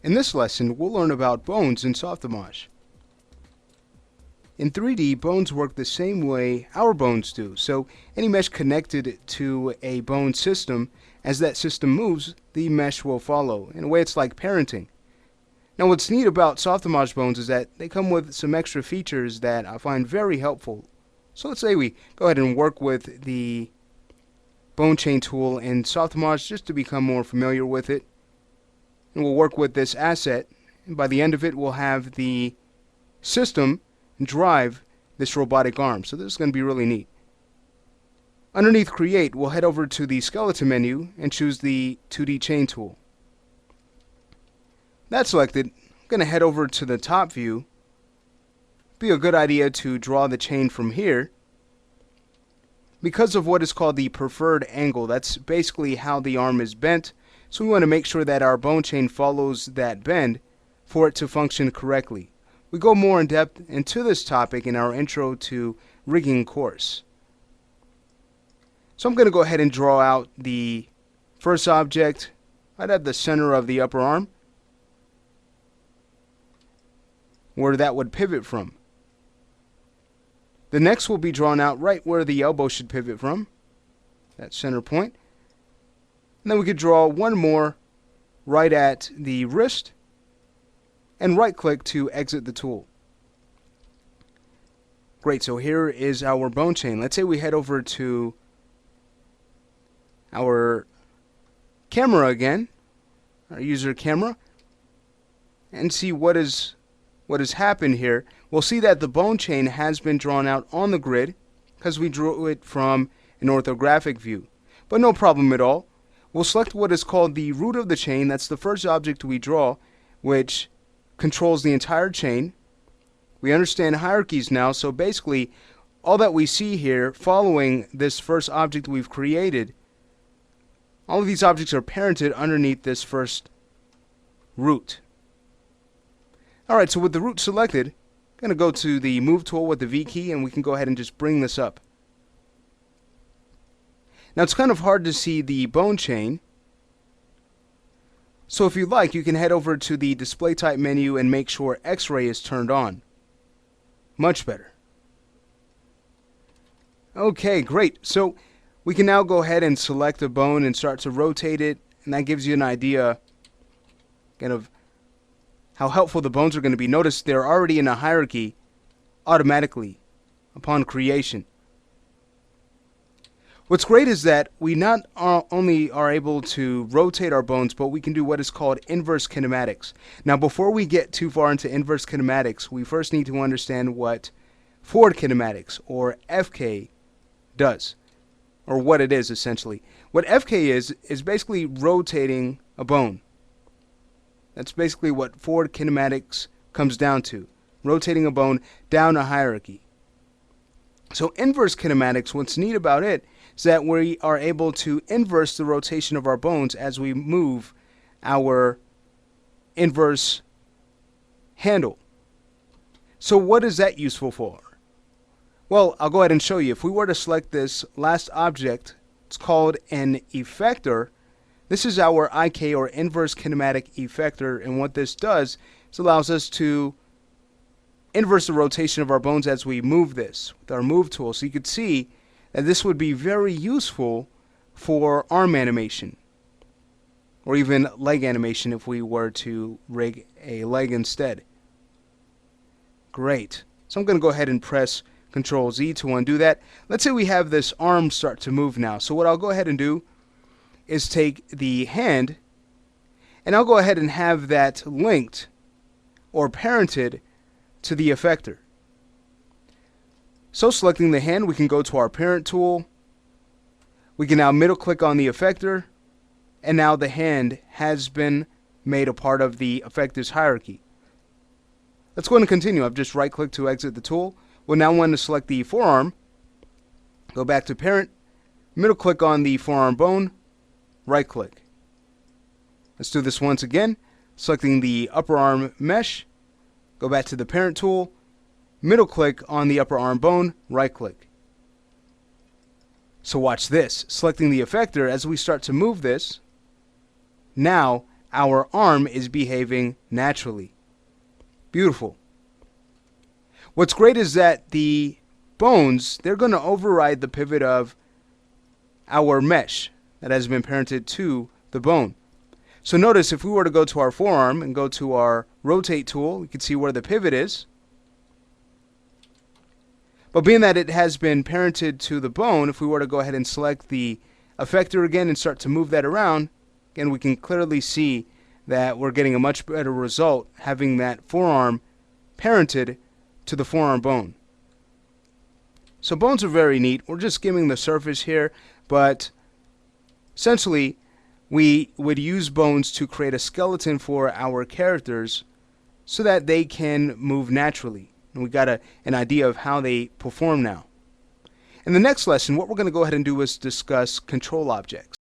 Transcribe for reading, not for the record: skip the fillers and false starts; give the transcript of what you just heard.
In this lesson, we'll learn about bones in Softimage. In 3D, bones work the same way our bones do, so any mesh connected to a bone system, as that system moves, the mesh will follow. In a way, it's like parenting. Now, what's neat about Softimage bones is that they come with some extra features that I find very helpful. So let's say we go ahead and work with the bone chain tool in Softimage just to become more familiar with it. And we'll work with this asset, and by the end of it, we'll have the system drive this robotic arm. So this is going to be really neat. Underneath Create, we'll head over to the skeleton menu and choose the 2D chain tool. That's selected. I'm going to head over to the top view. Be a good idea to draw the chain from here. Because of what is called the preferred angle, that's basically how the arm is bent. So we want to make sure that our bone chain follows that bend for it to function correctly. We go more in depth into this topic in our intro to rigging course. So I'm going to go ahead and draw out the first object right at the center of the upper arm, where that would pivot from. The next will be drawn out right where the elbow should pivot from, that center point. And then we could draw one more right at the wrist, and right click to exit the tool. Great, so here is our bone chain. Let's say we head over to our camera again, our user camera, and see what has happened here. We'll see that the bone chain has been drawn out on the grid because we drew it from an orthographic view. But no problem at all. We'll select what is called the root of the chain. That's the first object we draw, which controls the entire chain. We understand hierarchies now, so basically all that we see here following this first object we've created, all of these objects are parented underneath this first root. Alright, so with the root selected, I'm going to go to the Move tool with the V key, and we can go ahead and just bring this up. Now it's kind of hard to see the bone chain, so if you'd like, you can head over to the Display Type menu and make sure X-ray is turned on. Much better. Okay, great. So we can now go ahead and select a bone and start to rotate it, and that gives you an idea kind of how helpful the bones are going to be. Notice they're already in a hierarchy automatically upon creation. What's great is that we not only are able to rotate our bones, but we can do what is called inverse kinematics. Now, before we get too far into inverse kinematics, we first need to understand what forward kinematics, or FK, does, or what it is essentially. What FK is basically rotating a bone. That's basically what forward kinematics comes down to, rotating a bone down a hierarchy. So inverse kinematics, what's neat about it is that we are able to inverse the rotation of our bones as we move our inverse handle. So what is that useful for? Well, I'll go ahead and show you. If we were to select this last object, it's called an effector. This is our IK, or inverse kinematic effector, and what this does is allows us to inverse the rotation of our bones as we move this with our Move tool. So you could see that this would be very useful for arm animation, or even leg animation if we were to rig a leg instead. Great. So I'm going to go ahead and press Control Z to undo that. Let's say we have this arm start to move now. So what I'll go ahead and do is take the hand, and I'll go ahead and have that linked or parented to the effector. So selecting the hand, we can go to our parent tool. We can now middle click on the effector, and now the hand has been made a part of the effector's hierarchy. Let's go ahead and continue. I've just right clicked to exit the tool. We'll now want to select the forearm, go back to parent, middle click on the forearm bone, right click. Let's do this once again. Selecting the upper arm mesh, go back to the parent tool, middle click on the upper arm bone, right click. So watch this. Selecting the effector, as we start to move this, now our arm is behaving naturally. Beautiful. What's great is that the bones, they're going to override the pivot of our mesh that has been parented to the bone. So notice if we were to go to our forearm and go to our rotate tool, we can see where the pivot is. But being that it has been parented to the bone, if we were to go ahead and select the effector again and start to move that around, again we can clearly see that we're getting a much better result having that forearm parented to the forearm bone. So bones are very neat. We're just skimming the surface here, but essentially we would use bones to create a skeleton for our characters so that they can move naturally. And we got an idea of how they perform now. In the next lesson, what we're going to go ahead and do is discuss control objects.